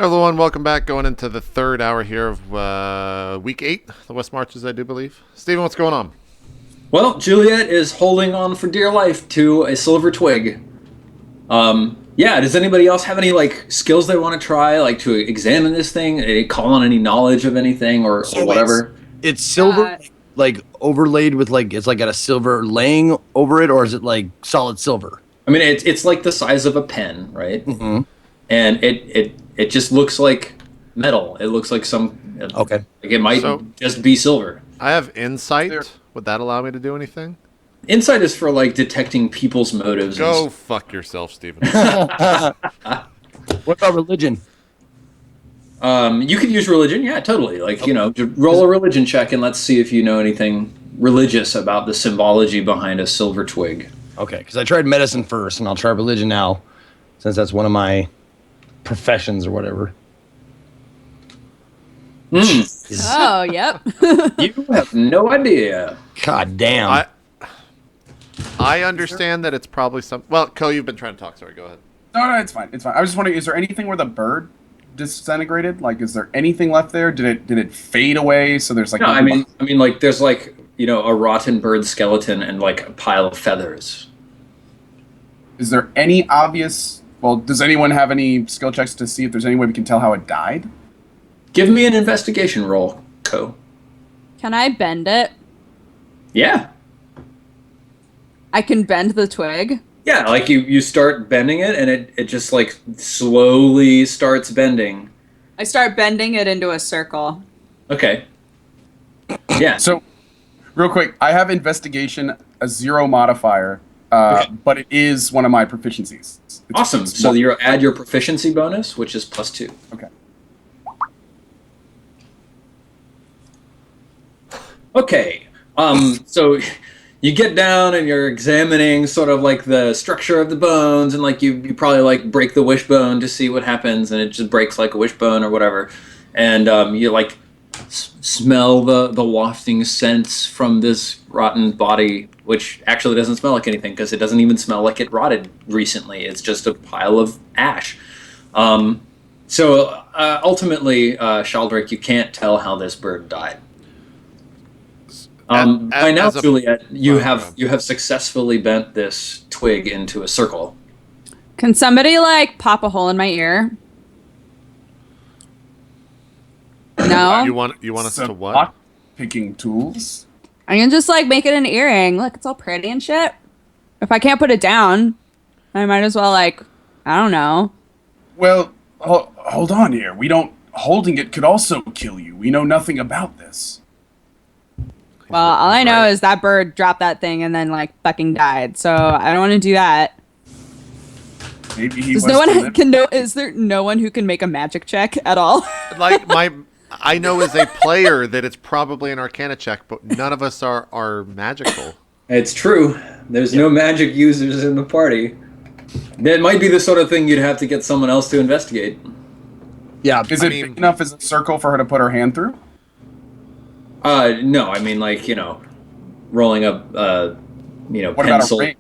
Hello, everyone. Welcome back. Going into the third hour here of week 8, the West Marches, I do believe. Steven, what's going on? Well, Juliet is holding on for dear life to a silver twig. Yeah, does anybody else have any, skills they want to try, to examine this thing? Call on any knowledge of anything or whatever? It's silver, overlaid with, it's got a silver laying over it, or is it, solid silver? I mean, it's like the size of a pen, right? Mm-hmm. And it just looks like metal. It looks like some... Okay. It might just be silver. I have insight. Would that allow me to do anything? Insight is for, detecting people's motives. Go fuck yourself, Steven. What about religion? You could use religion, yeah, totally. Just roll a religion check and let's see if you know anything religious about the symbology behind a silver twig. Okay, because I tried medicine first, and I'll try religion now, since that's one of my professions or whatever. Oh, yep. You have no idea. God damn. I understand that it's probably some... Well, Ko, you've been trying to talk. Sorry, go ahead. No, it's fine. It's fine. I was just wondering, is there anything where the bird disintegrated? Is there anything left there? Did it fade away? So there's No, I mean, there's a rotten bird skeleton and a pile of feathers. Is there any obvious? Well, does anyone have any skill checks to see if there's any way we can tell how it died? Give me an investigation roll, Ko. Can I bend it? Yeah. I can bend the twig? Yeah, you start bending it, and it just, slowly starts bending. I start bending it into a circle. Okay. Yeah. So, real quick, I have investigation, a 0 modifier, but it is one of my proficiencies. Awesome. So you add your proficiency bonus, which is +2. Okay. Okay. So you get down and you're examining sort of the structure of the bones, and you probably break the wishbone to see what happens, and it just breaks like a wishbone or whatever. And you smell the wafting scents from this rotten body, which actually doesn't smell like anything because it doesn't even smell like it rotted recently. It's just a pile of ash. So ultimately, Shaldrake, you can't tell how this bird died. By now, Juliet, you have successfully bent this twig into a circle. Can somebody pop a hole in my ear? No. You want us to what? Lock picking tools. I can just make it an earring. Look, it's all pretty and shit. If I can't put it down, I might as well I don't know. Well, hold on here. Holding it could also kill you. We know nothing about this. Well, all I know is that bird dropped that thing and then fucking died. So I don't want to do that. Maybe he Is there no one who can make a magic check at all? I know as a player that it's probably an Arcana check, but none of us are magical. It's true. There's no magic users in the party. That might be the sort of thing you'd have to get someone else to investigate. Yeah. Is it big enough as a circle for her to put her hand through? No, I mean, rolling up, What pencil. about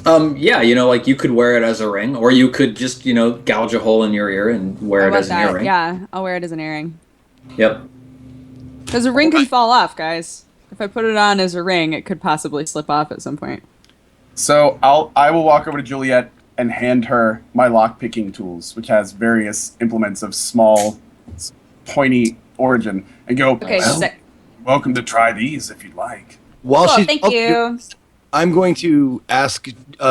a ring? Yeah, you could wear it as a ring, or you could just, gouge a hole in your ear and wear it as an earring. Yeah, I'll wear it as an earring. Yep. Because a ring can fall off, guys. If I put it on as a ring, it could possibly slip off at some point. So I will walk over to Juliet and hand her my lock picking tools, which has various implements of small, pointy origin, and go. Okay, Welcome to try these if you'd like. While she's thank you. I'm going to ask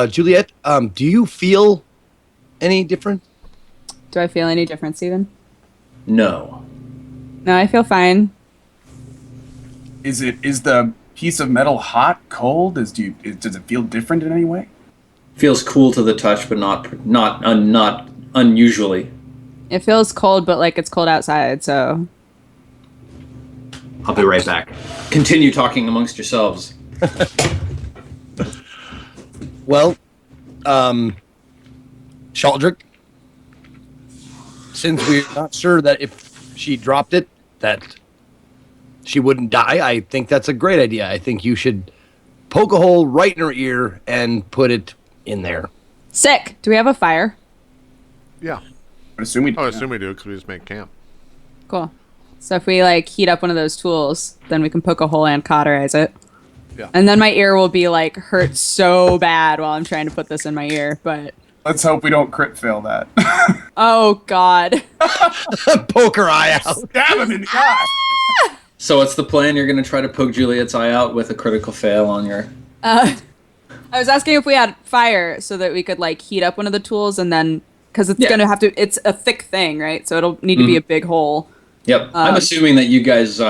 Juliet, do you feel any different? Do I feel any different, Steven? No. No, I feel fine. Is the piece of metal hot, cold? Does it feel different in any way? Feels cool to the touch, but not unusually. It feels cold, but it's cold outside, so... I'll be right back. Continue talking amongst yourselves. Well, Shaldrick, since we're not sure that if she dropped it, that she wouldn't die, I think that's a great idea. I think you should poke a hole right in her ear and put it in there. Sick. Do we have a fire? Yeah. I assume we do. Oh, I assume we do because we just made camp. Cool. So if we like heat up one of those tools, then we can poke a hole and cauterize it. Yeah. And then my ear will be like hurt so bad while I'm trying to put this in my ear, but Let's hope we don't crit fail that. oh god. Poke her eye out. Stab him in the eye. So what's the plan? You're going to try to poke Juliet's eye out with a critical fail on your... I was asking if we had fire so that we could like heat up one of the tools and then because it's gonna have to. It's a thick thing, right? So it'll need to be a big hole. Yep. I'm assuming that you guys,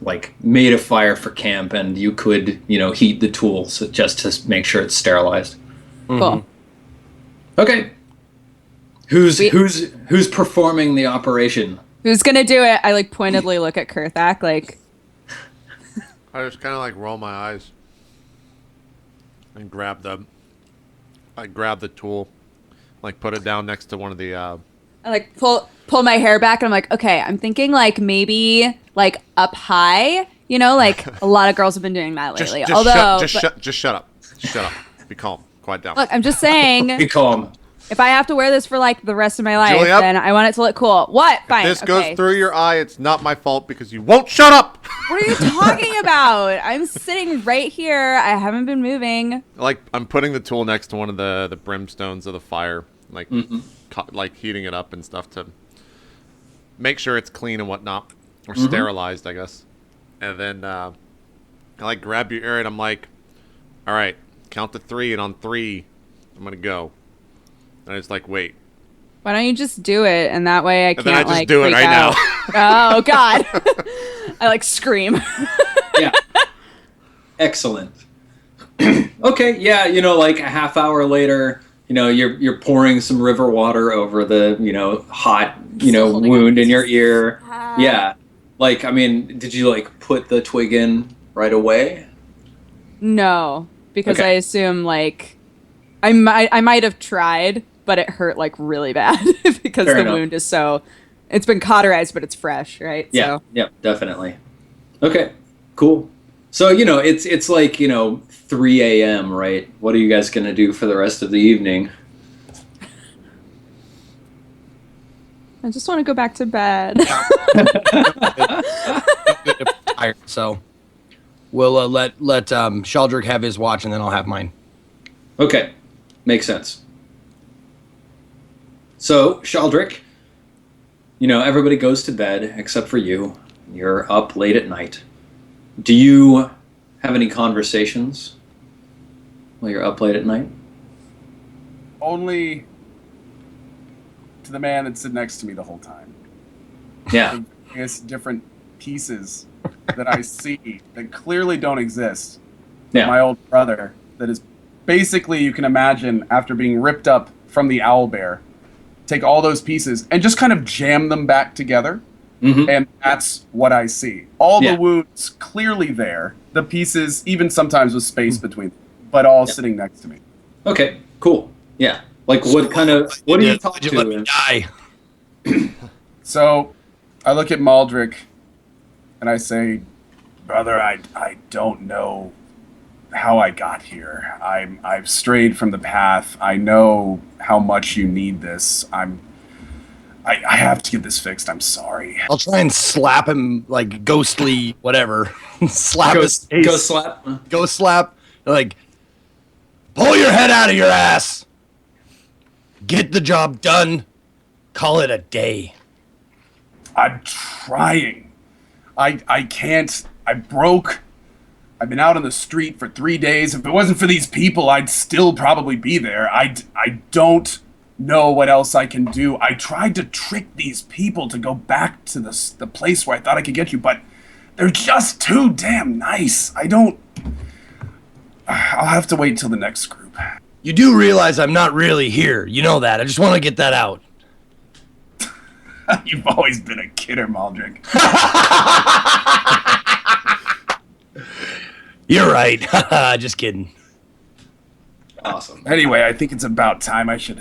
like made a fire for camp and you could, heat the tools just to make sure it's sterilized. Cool. Okay. Who's performing the operation? Who's gonna do it? I like pointedly look at Kurthak like. I just kind of like roll my eyes and grab the tool, like put it down next to one of the. I like pull my hair back and I'm like, okay, I'm thinking like maybe like up high, like a lot of girls have been doing that lately. Just shut up. Shut up. Be calm. Quiet down. Look, I'm just saying. Be calm. If I have to wear this for like the rest of my life, Julia, then I want it to look cool. What? Fine. This okay. goes through your eye. It's not my fault because you won't shut up. What are you talking about? I'm sitting right here. I haven't been moving. Like I'm putting the tool next to one of the brimstones of the fire, like like heating it up and stuff to make sure it's clean and whatnot, or sterilized, I guess. And then I like grab your ear and I'm like, all right, count to 3, and on 3, I'm gonna go. And I just like wait. Why don't you just do it, and that way I can't And then I just like do it freak right out. now. Oh God! I like scream. Yeah. Excellent. Okay, yeah, like a half hour later, you're pouring some river water over the, hot, wound in your ear. Yeah. Like, I mean, did you like put the twig in right away? No, because Okay. I assume like I might have tried, but it hurt like really bad because Fair the enough. wound is so. It's been cauterized, but it's fresh, right? Yeah. So. Yep, definitely. Okay, cool. So, it's like, 3 a.m., right? What are you guys going to do for the rest of the evening? I just want to go back to bed. Tired, so we'll let Sheldrick have his watch, and then I'll have mine. Okay, makes sense. So, Sheldrick, everybody goes to bed except for you. You're up late at night. Do you have any conversations while you're up late at night? Only to the man that stood next to me the whole time. Yeah. The various different pieces that I see that clearly don't exist. Yeah. My old brother, that is basically, you can imagine, after being ripped up from the owl bear, take all those pieces and just kind of jam them back together. Mm-hmm. And that's what I see. All Yeah. the wounds clearly there. The pieces, even sometimes with space between them, but all sitting next to me. Okay, cool. Yeah. Like, what do you talk Did you let me to? die? So I look at Maldrick and I say, brother, I don't know how I got here. I've strayed from the path. I know how much you need this. I have to get this fixed. I'm sorry. I'll try and slap him like ghostly, whatever. Slap his face. Ghost slap. Ghost slap. Like, pull your head out of your ass. Get the job done. Call it a day. I'm trying. I can't. I broke. I've been out on the street for 3 days. If it wasn't for these people, I'd still probably be there. I don't know what else I can do. I tried to trick these people to go back to the place where I thought I could get you, but they're just too damn nice. I'll have to wait till the next group. You do realize I'm not really here. You know that. I just want to get that out. You've always been a kidder, Maldrick. You're right. Just kidding. Awesome. Anyway, I think it's about time I should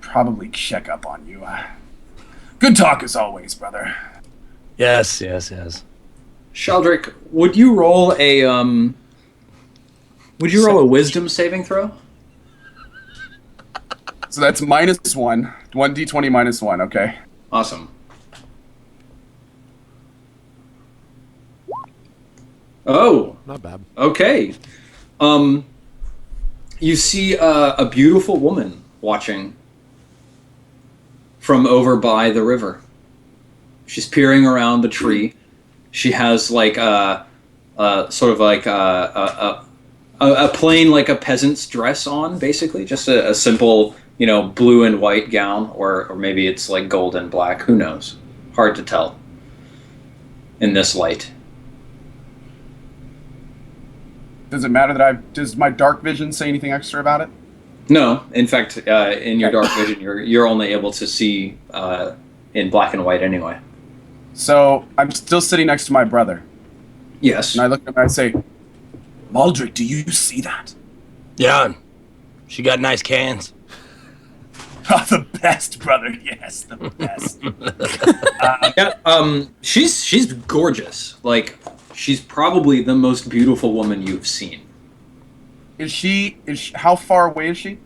probably check up on you. Good talk as always, brother. Yes. Sheldrick, would you roll a wisdom saving throw? So that's -1. 1d20 -1, okay. Awesome. Oh, Not bad. okay. You see a beautiful woman watching from over by the river. She's peering around the tree. She has like a sort of like a plain, like a peasant's dress on, basically, just a simple, blue and white gown, or maybe it's like gold and black. Who knows? Hard to tell in this light. Does it matter that does my dark vision say anything extra about it? No, in fact, in your dark vision, you're only able to see in black and white anyway. So I'm still sitting next to my brother, Yes. and I look at him and I say, Maldrick, do you see that? Yeah. She got nice cans. Oh, the best, brother. Yes, the best. Yeah. She's gorgeous. Like, she's probably the most beautiful woman you've seen. Is she? How far away is she?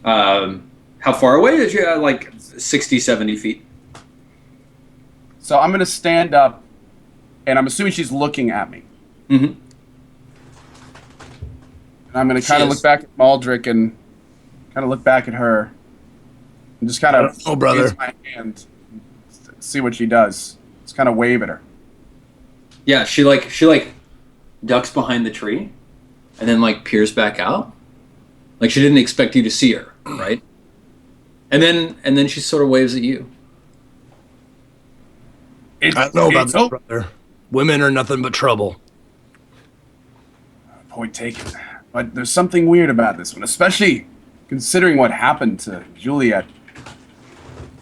How far away is she? Like 60, 70 feet. So I'm gonna stand up, and I'm assuming she's looking at me. Mm-hmm. And I'm gonna kind of look back at Maldrick and kind of look back at her, and just kind of brother, raise my hand, see what she does. Just kind of wave at her. Yeah, she ducks behind the tree, and then like peers back out. Like she didn't expect you to see her, right? And then she sort of waves at you. I don't know about that, brother. Women are nothing but trouble. Point taken. But there's something weird about this one, especially considering what happened to Juliet.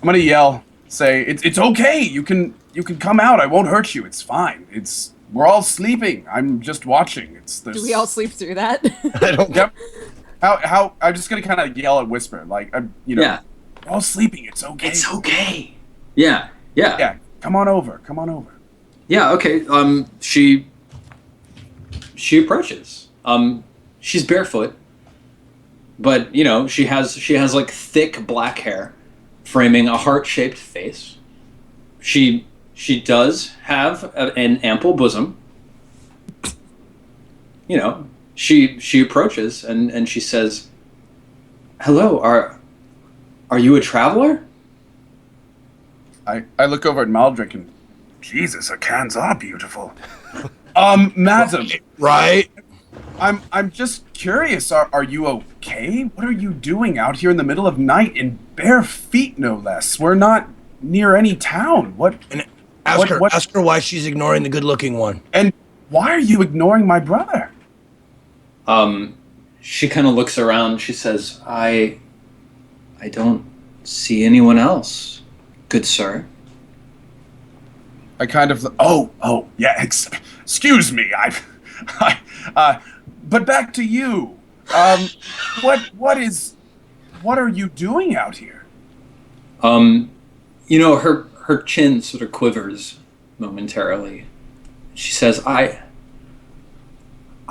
I'm gonna yell, say, "It's okay. You can come out. I won't hurt you. It's fine. We're all sleeping. I'm just watching. Do we all sleep through that? I don't. Yep. How? I'm just gonna kind of yell and whisper, like, Yeah. we're all sleeping. It's okay. It's okay. Yeah. Yeah. Yeah. Come on over. Come on over. Yeah, okay. She approaches. She's barefoot, but she has like thick black hair, framing a heart-shaped face. She does have an ample bosom. She approaches and she says, "Hello, are you a traveler?" I look over at Maldrick and, Jesus, her cans are beautiful. Madam, Right? I'm just curious. Are you okay? What are you doing out here in the middle of night in bare feet, no less? We're not near any town. What? And ask her why she's ignoring the good-looking one. And why are you ignoring my brother? She kind of looks around. She says, I don't see anyone else, good sir." I kind of, yeah, excuse me. But back to you. What are you doing out here? Her chin sort of quivers momentarily. She says, I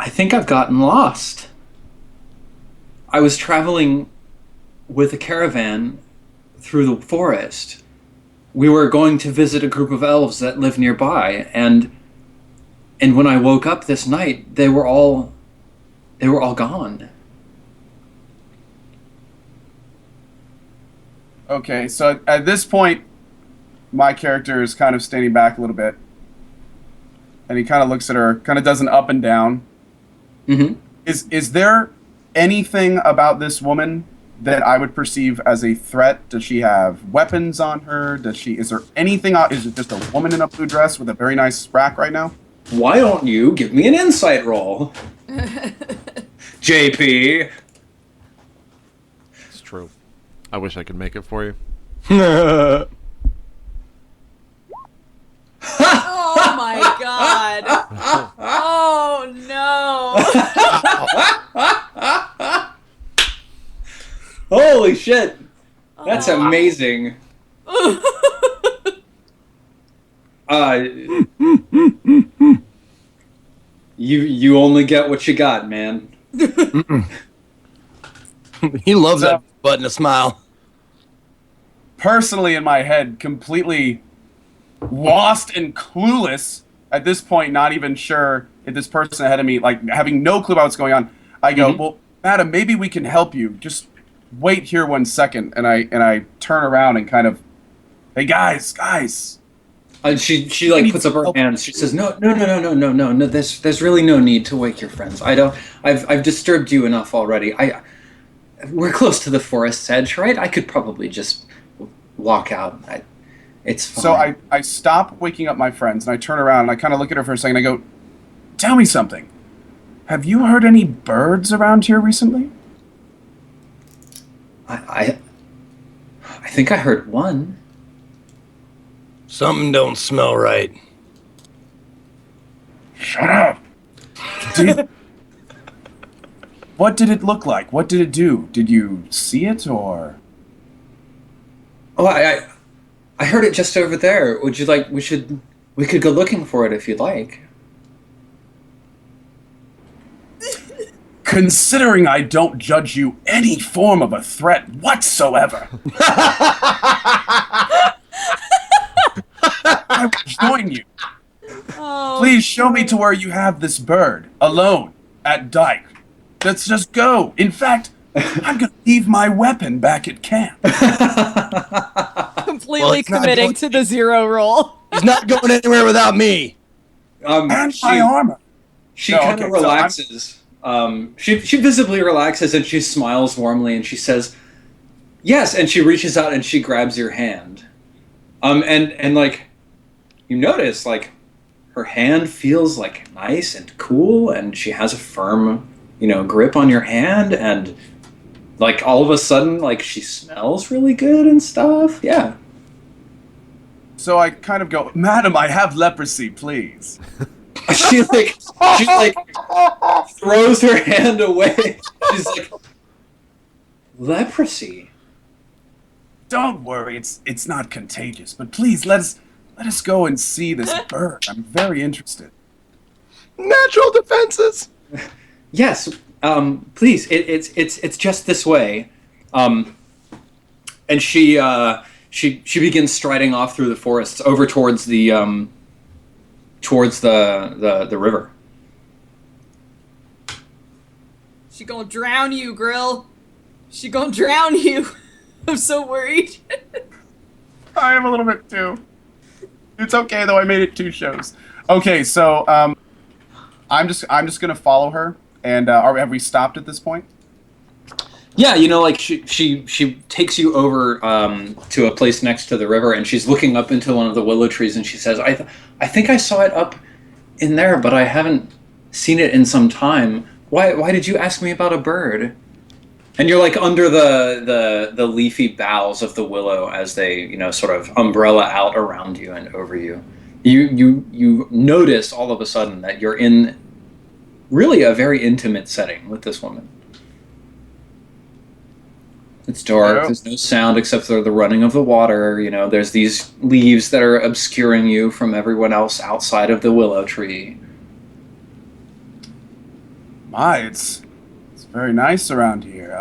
think I've gotten lost. I was traveling with a caravan through the forest. We were going to visit a group of elves that live nearby, and when I woke up this night, they were all gone. Okay, so at this point, my character is kind of standing back a little bit, and he kind of looks at her, kind of does an up and down. Mm-hmm. Is there anything about this woman that I would perceive as a threat? Does she have weapons on her? Is there anything? Is it just a woman in a blue dress with a very nice rack right now? Why don't you give me an insight roll? JP. It's true. I wish I could make it for you. Oh my god. Oh no. Holy shit. That's amazing. You only get what you got, man. He loves So- that button to smile. Personally, in my head, completely lost and clueless at this point, not even sure if this person ahead of me, like having no clue about what's going on. I go, well, madam, maybe we can help you. Just wait here 1 second. And I turn around and kind of, hey guys. And she like puts up her hands. She says, no. There's really no need to wake your friends. I've disturbed you enough already. We're close to the forest's edge, right? I could probably just walk out. It's fine. So I stop waking up my friends and I turn around and I kind of look at her for a second. I go, tell me something. Have you heard any birds around here recently? I think I heard one. Something don't smell right. Shut up. What did it look like? What did it do? Did you see it or? Oh, I heard it just over there. Would you like? We could go looking for it if you'd like. Considering I don't judge you any form of a threat whatsoever, I will join you. Oh, Please show me to where you have this bird alone at dike. Let's just go. In fact, I'm gonna leave my weapon back at camp. completely it's not committing going- to the 0 roll. He's not going anywhere without me. And my armor. She No, kind okay, of so relaxes. She visibly relaxes and she smiles warmly and she says, "Yes," and she reaches out and she grabs your hand. And like you notice like her hand feels like nice and cool and she has a firm, grip on your hand and like all of a sudden like she smells really good and stuff. Yeah. So I kind of go, madam, I have leprosy, please. She throws her hand away. She's like, leprosy. Don't worry, it's not contagious, but please let us go and see this bird. I'm very interested. Natural defenses. Yes, please. It's just this way. And she begins striding off through the forests over towards the river. She gonna drown you, Grill. She gonna drown you. I'm so worried. I am a little bit too. It's okay though. I made it 2 shows. Okay, so I'm just gonna follow her. And have we stopped at this point? Yeah, like she takes you over to a place next to the river, and she's looking up into one of the willow trees, and she says, "I think I saw it up in there, but I haven't seen it in some time. Why did you ask me about a bird?" And you're like under the leafy boughs of the willow as they sort of umbrella out around you and over you. You notice all of a sudden that you're in really a very intimate setting with this woman. It's dark. There's no sound except for the running of the water. There's these leaves that are obscuring you from everyone else outside of the willow tree. My, it's very nice around here.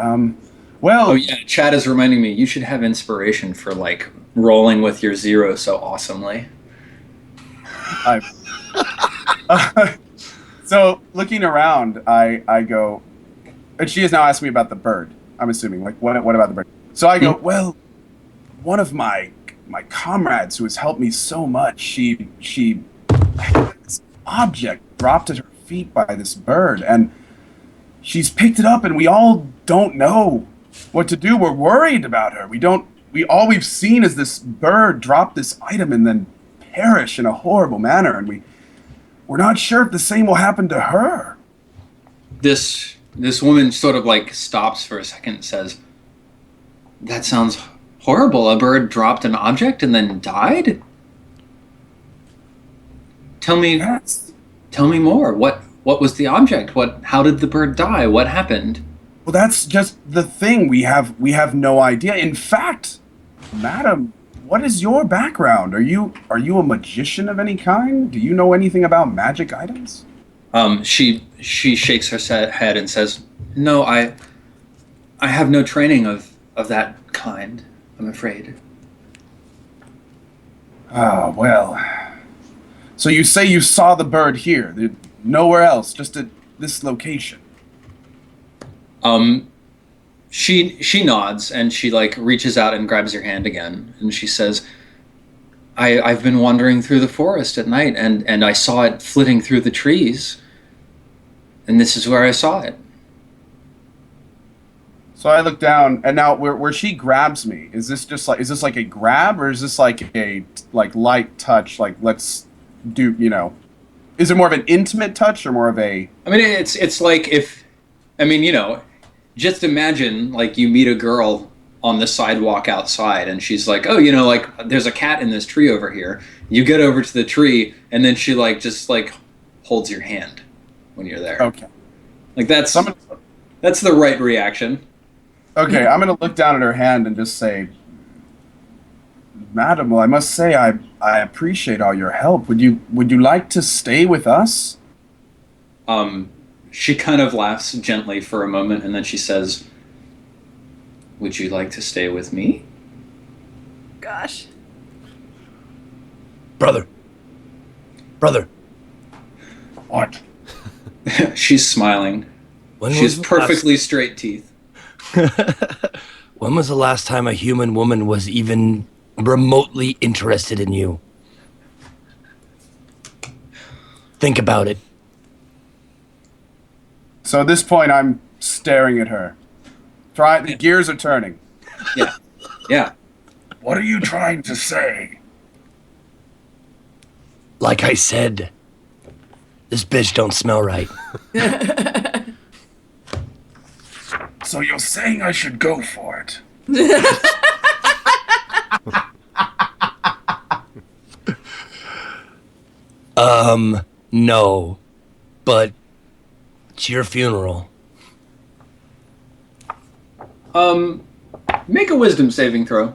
Well. Oh yeah, Chad is reminding me you should have inspiration for like rolling with your 0 so awesomely. So looking around, I go, and she has now asked me about the bird. I'm assuming, like, what about the bird? So I go, well, one of my comrades who has helped me so much, she had this object dropped at her feet by this bird, and she's picked it up, and we all don't know what to do. We're worried about her. All we've seen is this bird drop this item and then perish in a horrible manner, and we're not sure if the same will happen to her. This woman sort of like stops for a second and says, "That sounds horrible. A bird dropped an object and then died? Tell me more. What was the object? How did the bird die? What happened?" Well, that's just the thing. We have no idea. In fact, madam, what is your background? Are you a magician of any kind? Do you know anything about magic items? She shakes her head and says, "No, I have no training of that kind, I'm afraid. Oh, well. So you say you saw the bird here, nowhere else, just at this location? She nods and she like reaches out and grabs your hand again, and she says, I've been wandering through the forest at night, and I saw it flitting through the trees, and this is where I saw it. So I look down, and now where she grabs me, is this like a grab, or is this like a light touch, like let's do, is it more of an intimate touch or more of a... I mean, it's like just imagine like you meet a girl on the sidewalk outside, and she's like, oh, like there's a cat in this tree over here. You get over to the tree, and then she like just like holds your hand when you're there. Okay. Like that's the right reaction. Okay, I'm gonna look down at her hand and just say, Madam, well, I must say I appreciate all your help. Would you like to stay with us? She kind of laughs gently for a moment, and then she says, would you like to stay with me? Gosh. Brother. What? She's smiling. She has perfectly straight teeth. When was the last time a human woman was even remotely interested in you? Think about it. So at this point, I'm staring at her. The gears are turning. Yeah. What are you trying to say? Like I said, this bitch don't smell right. So you're saying I should go for it? No. But it's your funeral. Make a wisdom saving throw.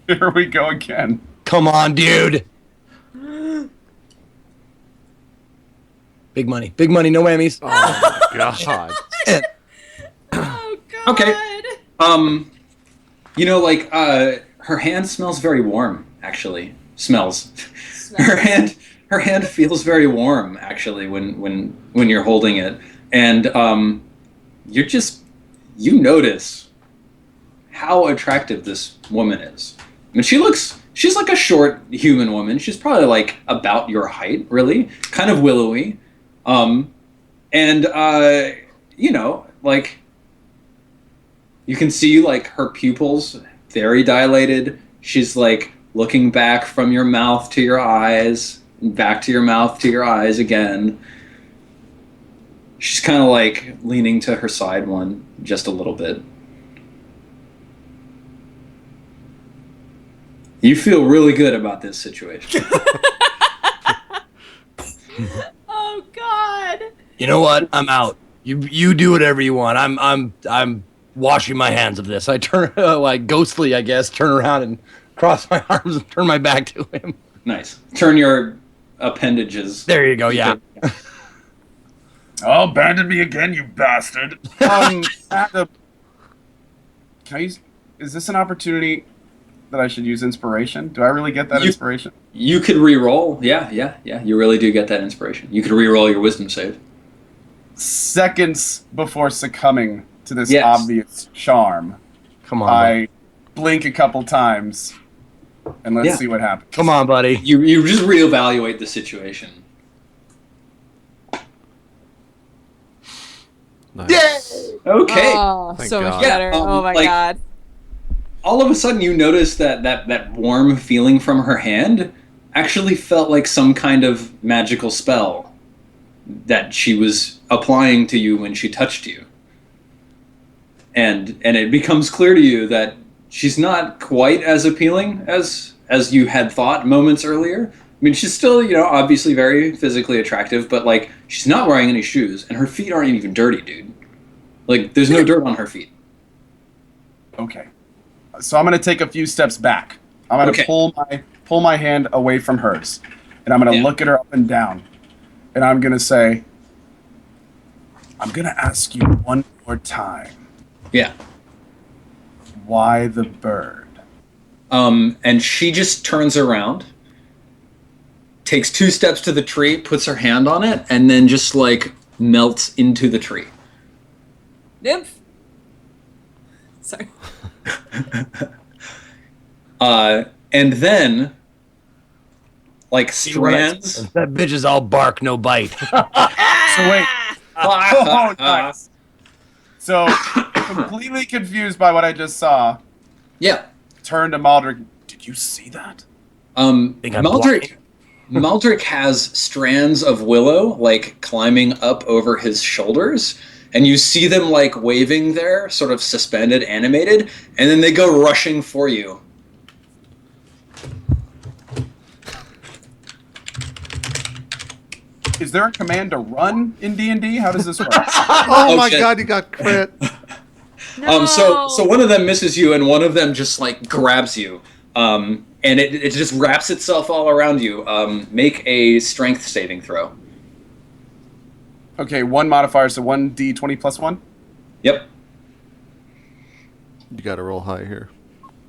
Here we go again. Come on, dude. Big money, no whammies. Oh my god. Oh god. Okay. Her hand smells very warm, actually. Smells. Her hand feels very warm, actually, when you're holding it. And you notice how attractive this woman is. I mean, she's like a short human woman. She's probably like about your height, really, kind of willowy. You can see like her pupils very dilated. She's like looking back from your mouth to your eyes, back to your mouth to your eyes again. She's kind of like leaning to her side one just a little bit. You feel really good about this situation. Oh god. You know what? I'm out. You do whatever you want. I'm washing my hands of this. I turn like ghostly, I guess, turn around and cross my arms and turn my back to him. Nice. Turn your appendages. There you go. Yeah. Oh, abandoned me again, you bastard. Adam, is this an opportunity that I should use inspiration? Do I really get that inspiration? You could re-roll. Yeah. You really do get that inspiration. You could re-roll your wisdom save. Seconds before succumbing to this obvious charm, Come on. I blink a couple times, and let's see what happens. Come on, buddy. You just reevaluate the situation. Nice. Okay. Oh, Thank so God. much better. Oh my god. All of a sudden, you notice that warm feeling from her hand actually felt like some kind of magical spell that she was applying to you when she touched you. And it becomes clear to you that she's not quite as appealing as you had thought moments earlier. I mean, she's still, obviously very physically attractive, but, like, she's not wearing any shoes, and her feet aren't even dirty, dude. Like, there's no dirt on her feet. Okay. So I'm going to take a few steps back. I'm going to pull my hand away from hers, and I'm going to look at her up and down, and I'm going to say, I'm gonna ask you one more time. Yeah. Why the bird? And she just turns around, takes 2 steps to the tree, puts her hand on it, and then just like melts into the tree. Nymph. Sorry. And then, like strands. That bitch is all bark, no bite. So wait. Oh, nice. So, completely confused by what I just saw. Yeah. Turn to Maldrick. Did you see that? Think I'm Maldrick has strands of willow like climbing up over his shoulders, and you see them like waving there, sort of suspended, animated, and then they go rushing for you. Is there a command to run in D&D? How does this work? Oh my shit. god, you got crit. No. So one of them misses you, and one of them just like grabs you, and it just wraps itself all around you. Make a strength saving throw. Okay, 1 modifier, so 1d20 plus 1? Yep. You gotta roll high here.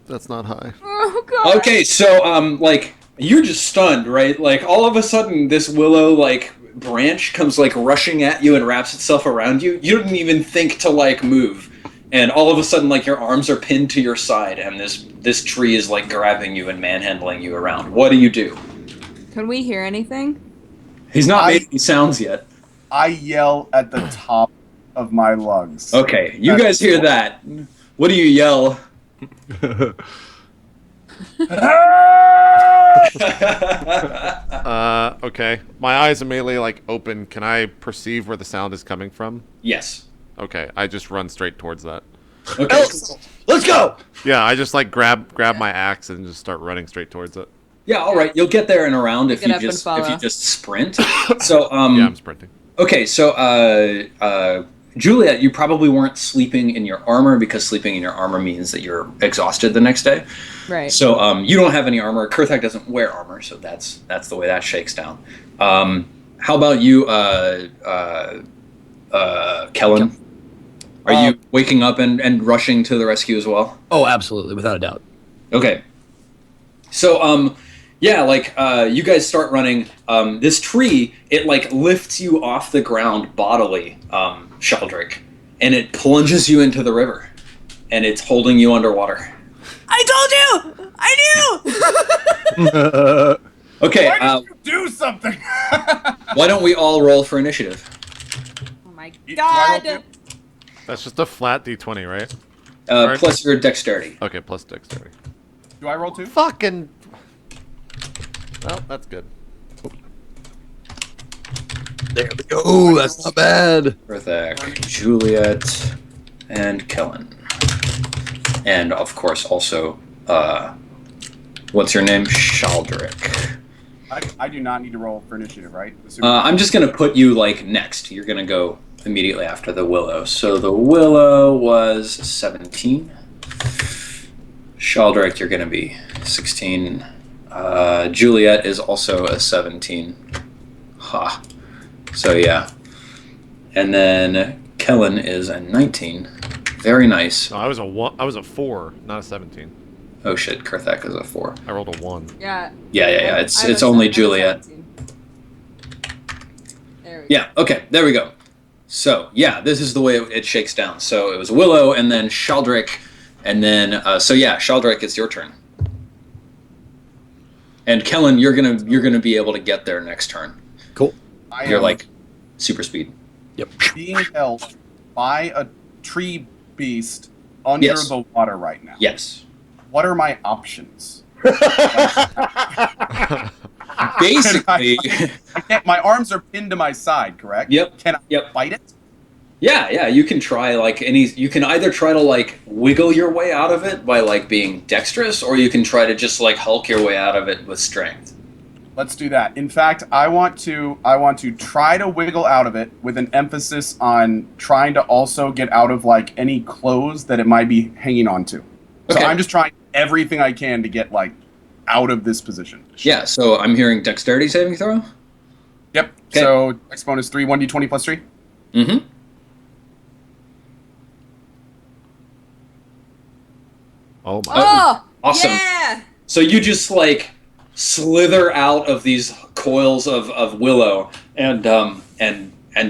That's not high. Oh god. Okay, so like you're just stunned, right? Like all of a sudden, this willow like branch comes like rushing at you and wraps itself around you. You didn't even think to like move, and all of a sudden, like your arms are pinned to your side, and this tree is like grabbing you and manhandling you around. What do you do? Can we hear anything? He's not made any sounds yet. I yell at the top of my lungs. Okay, you guys hear that? What do you yell? Okay. My eyes immediately like open. Can I perceive where the sound is coming from? Yes. Okay, I just run straight towards that. Okay. Let's go. Yeah, I just like grab my axe and just start running straight towards it. Yeah. All right. You'll get there in a round if Get you up and just follow. sprint. So Yeah, I'm sprinting. Okay. So Juliet, you probably weren't sleeping in your armor because sleeping in your armor means that you're exhausted the next day. Right. So you don't have any armor. Kurthak doesn't wear armor, so that's the way that shakes down. How about you, Kellen? Are you waking up and rushing to the rescue as well? Oh, absolutely, without a doubt. Okay. So yeah, like you guys start running. This tree, it like lifts you off the ground bodily, Sheldrick, and it plunges you into the river, and it's holding you underwater. I told you! I knew! Okay, Why did you do something? why don't we all roll for initiative? Oh my Do I roll god! too? That's just a flat d20, right? Right. Plus your dexterity. Okay, plus dexterity. Do I roll 2? Fucking. Well, that's good. There we go. Ooh, that's not bad. Kurthak, Juliet, and Kellen. And of course also, what's your name? Sheldrick. I do not need to roll for initiative, right? I'm just gonna put you like next. You're gonna go immediately after the willow. So the willow was 17. Sheldrick, you're gonna be 16. Juliet is also a 17. Ha. So yeah. And then Kellen is a 19. Very nice. No, I was a 1. I was a 4, not a 17. Oh shit, Kurthak is a 4. I rolled a 1. Yeah. Yeah. I It's was only 17. Juliet. There we go. Yeah, okay, there we go. So, yeah, this is the way it shakes down. So it was Willow, and then Sheldrick, and then, so yeah, Sheldrick, it's your turn. And Kellen, you're gonna be able to get there next turn. Cool. You're like super speed. Yep. being held by a tree beast under Yes. the water right now. Yes. What are my options? Basically, I can't, my arms are pinned to my side, correct? Yep. Can I Yep. fight it? yeah, you can try like you can either try to like wiggle your way out of it by like being dexterous, or you can try to just like Hulk your way out of it with strength. Let's do that. In fact, I want to try to wiggle out of it with an emphasis on trying to also get out of like any clothes that it might be hanging on to. So Okay. I'm just trying everything I can to get like out of this position. Yeah, so I'm hearing dexterity saving throw. Yep. Okay. So X bonus 3, 1d20 plus 3. Mm-hmm. Oh my. Oh, Awesome. Yeah. So you just like slither out of these coils of willow and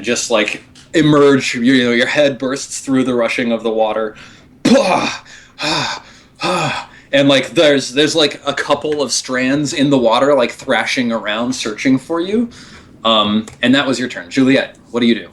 just like emerge. Your head bursts through the rushing of the water. And like there's like a couple of strands in the water like thrashing around searching for you. And that was your turn. Juliet, what do you do?